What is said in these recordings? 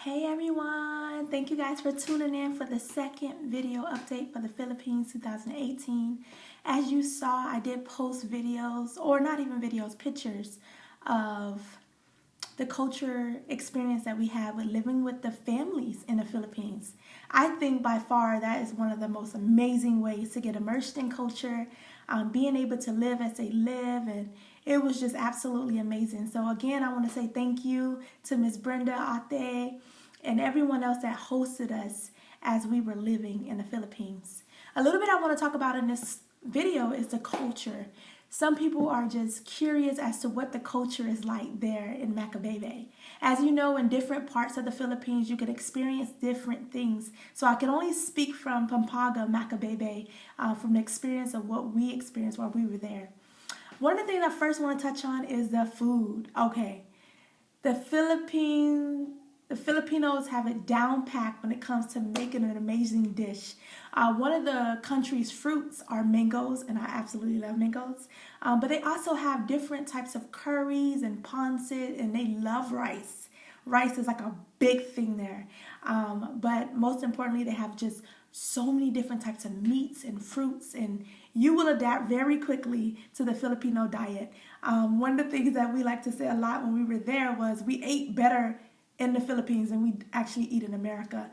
Hey everyone, thank you guys for tuning in for the second video update for the Philippines 2018. As you saw, I did post videos, or not even videos, pictures of the culture experience that we have with living with the families in the Philippines. I think by far that is one of the most amazing ways to get immersed in culture, being able to live as they live, and it was just absolutely amazing. So again, I want to say thank you to Miss Brenda Ate and everyone else that hosted us as we were living in the Philippines. A little bit I want to talk about in this video is the culture. Some people are just curious as to what the culture is like there in Macabebe. As you know, in different parts of the Philippines, you can experience different things. So I can only speak from Pampanga, Macabebe, from the experience of what we experienced while we were there. One of the things I first want to touch on is the food. Okay, the Filipinos have it down packed when it comes to making an amazing dish. One of the country's fruits are mangoes, and I absolutely love mangoes. But they also have different types of curries and pancit, and they love rice. Rice is like a big thing there. But most importantly, they have just so many different types of meats and fruits, and you will adapt very quickly to the Filipino diet. One of the things that we like to say a lot when we were there was we ate better in the Philippines than we actually eat in America.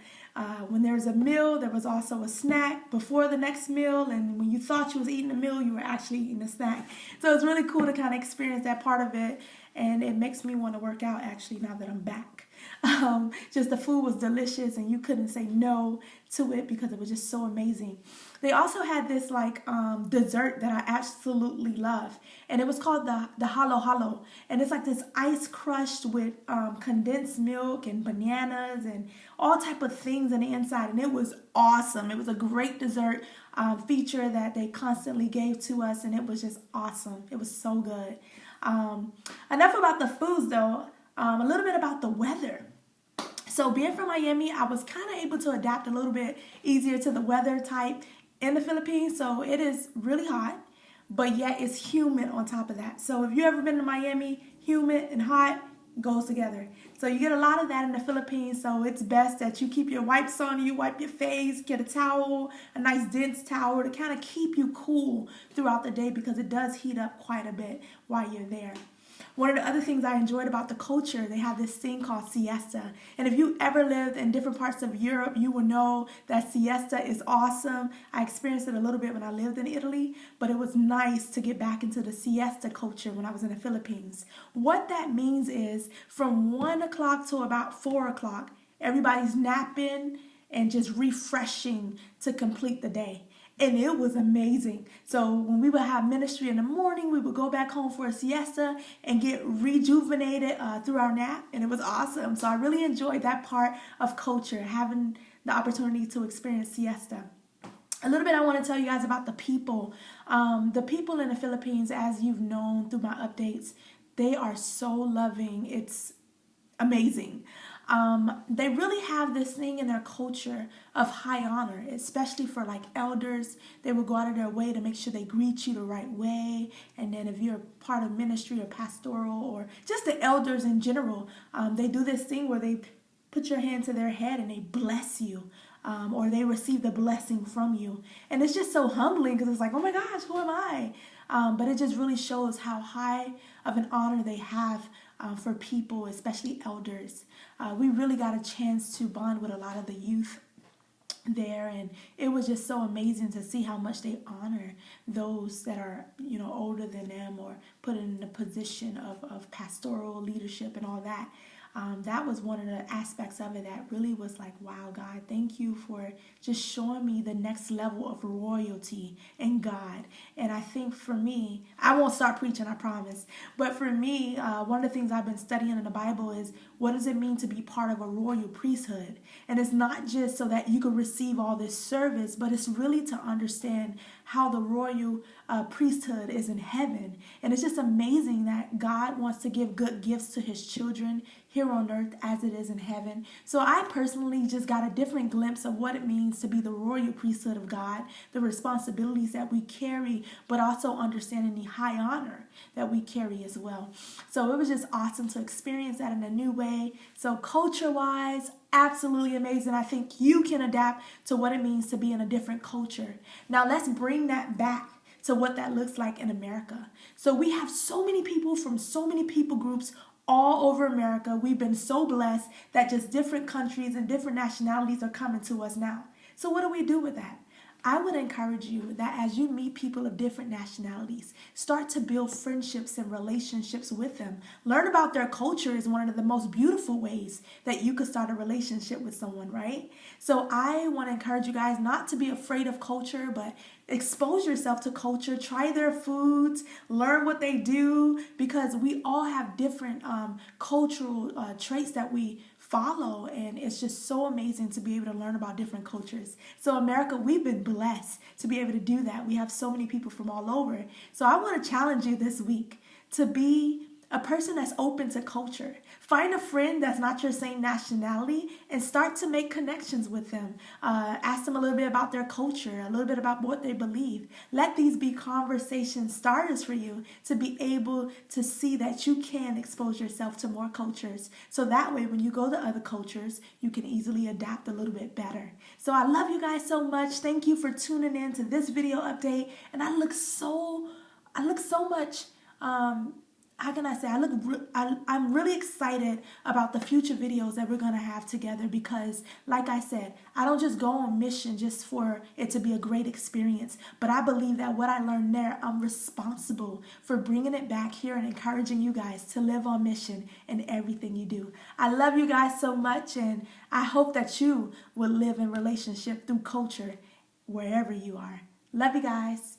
When there's a meal, there was also a snack before the next meal, and when you thought you was eating a meal, you were actually eating a snack. So it's really cool to kind of experience that part of it, and it makes me want to work out actually now that I'm back. Just the food was delicious, and you couldn't say no to it because it was just so amazing. They also had this dessert that I absolutely love, and it was called the halo halo, and it's like this ice crushed with condensed milk and bananas and all type of things on the inside, and it was awesome. It was a great dessert feature that they constantly gave to us, and it was just awesome. It was so good. Enough about the foods though. A little bit about the weather. So being from Miami, I was kind of able to adapt a little bit easier to the weather type in the Philippines. So it is really hot, but yet it's humid on top of that. So if you've ever been to Miami, humid and hot goes together. So you get a lot of that in the Philippines. So it's best that you keep your wipes on you, wipe your face, get a towel, a nice dense towel to kind of keep you cool throughout the day because it does heat up quite a bit while you're there. One of the other things I enjoyed about the culture, they have this thing called siesta. And if you ever lived in different parts of Europe, you will know that siesta is awesome. I experienced it a little bit when I lived in Italy, but it was nice to get back into the siesta culture when I was in the Philippines. What that means is from 1 o'clock to about 4 o'clock, everybody's napping and just refreshing to complete the day. And it was amazing. So when we would have ministry in the morning, we would go back home for a siesta and get rejuvenated through our nap. And it was awesome. So I really enjoyed that part of culture, having the opportunity to experience siesta. A little bit I want to tell you guys about the people. The people in the Philippines, as you've known through my updates, they are so loving. It's amazing. They really have this thing in their culture of high honor, especially for like elders. They will go out of their way to make sure they greet you the right way. And then if you're part of ministry or pastoral or just the elders in general, they do this thing where they put your hand to their head and they bless you. Or they receive the blessing from you. And it's just so humbling because it's like, oh my gosh, who am I? But it just really shows how high of an honor they have for people, especially elders. We really got a chance to bond with a lot of the youth there, and it was just so amazing to see how much they honor those that are, older than them or put in a position of pastoral leadership and all that. That was one of the aspects of it that really was like, wow, God, thank you for just showing me the next level of royalty in God. And I think for me, I won't start preaching, I promise. But for me, one of the things I've been studying in the Bible is what does it mean to be part of a royal priesthood? And it's not just so that you can receive all this service, but it's really to understand how the royal priesthood is in heaven. And it's just amazing that God wants to give good gifts to his children here on earth as it is in heaven. So I personally just got a different glimpse of what it means to be the royal priesthood of God, the responsibilities that we carry, but also understanding the high honor that we carry as well. So it was just awesome to experience that in a new way. So culture-wise, absolutely amazing. I think you can adapt to what it means to be in a different culture. Now let's bring that back to what that looks like in America. So we have so many people from so many people groups all over America. We've been so blessed that just different countries and different nationalities are coming to us now. So what do we do with that? I would encourage you that as you meet people of different nationalities, start to build friendships and relationships with them. Learn about their culture is one of the most beautiful ways that you could start a relationship with someone, right? So I want to encourage you guys not to be afraid of culture, but expose yourself to culture, try their foods, learn what they do, because we all have different cultural traits that we follow, and it's just so amazing to be able to learn about different cultures. So America, we've been blessed to be able to do that. We have so many people from all over. So I want to challenge you this week to be a person that's open to culture. Find a friend that's not your same nationality and start to make connections with them. Ask them a little bit about their culture, a little bit about what they believe. Let these be conversation starters for you to be able to see that you can expose yourself to more cultures. So that way, when you go to other cultures, you can easily adapt a little bit better. So I love you guys so much. Thank you for tuning in to this video update. And I look so much, how can I say, I'm really excited about the future videos that we're going to have together, because like I said, I don't just go on mission just for it to be a great experience, but I believe that what I learned there, I'm responsible for bringing it back here and encouraging you guys to live on mission in everything you do. I love you guys so much, and I hope that you will live in relationship through culture wherever you are. Love you guys.